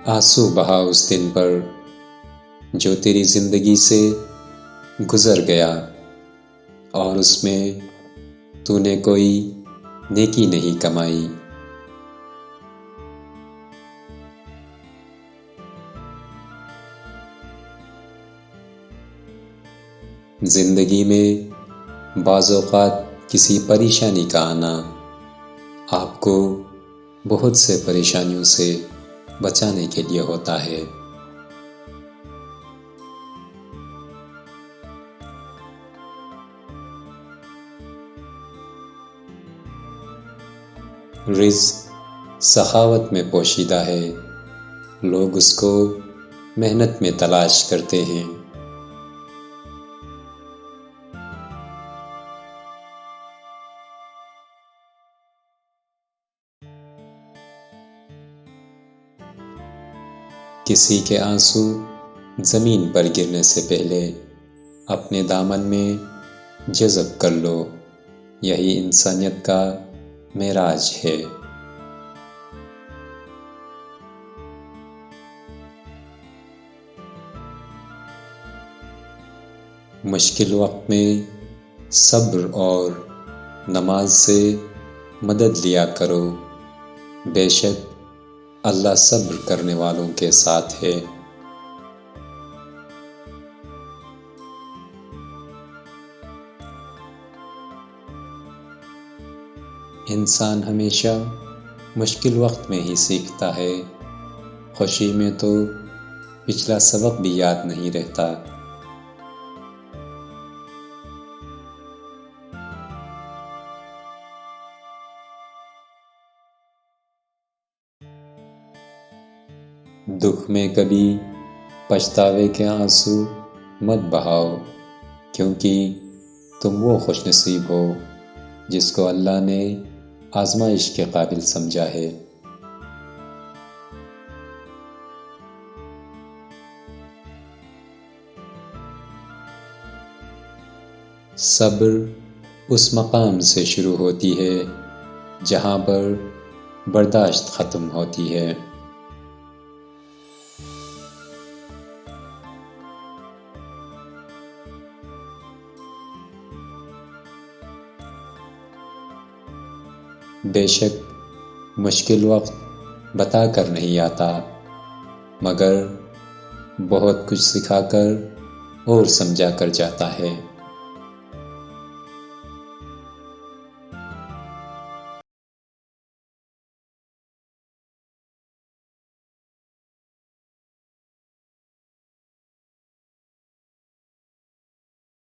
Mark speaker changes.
Speaker 1: آنسو بہا اس دن پر جو تیری زندگی سے گزر گیا، اور اس میں تو نے کوئی نیکی نہیں کمائی۔ زندگی میں بعض اوقات کسی پریشانی کا آنا آپ کو بہت سے پریشانیوں سے بچانے کے لیے ہوتا ہے۔ رزق سخاوت میں پوشیدہ ہے، لوگ اس کو محنت میں تلاش کرتے ہیں۔ کسی کے آنسو زمین پر گرنے سے پہلے اپنے دامن میں جذب کر لو، یہی انسانیت کا معراج ہے۔ مشکل وقت میں صبر اور نماز سے مدد لیا کرو، بے شک اللہ صبر کرنے والوں کے ساتھ ہے۔ انسان ہمیشہ مشکل وقت میں ہی سیکھتا ہے، خوشی میں تو پچھلا سبق بھی یاد نہیں رہتا۔ دکھ میں کبھی پچھتاوے کے آنسو مت بہاؤ، کیونکہ تم وہ خوش نصیب ہو جس کو اللہ نے آزمائش کے قابل سمجھا ہے۔ صبر اس مقام سے شروع ہوتی ہے جہاں پر برداشت ختم ہوتی ہے۔ بے شک مشکل وقت بتا کر نہیں آتا، مگر بہت کچھ سکھا کر اور سمجھا کر جاتا ہے۔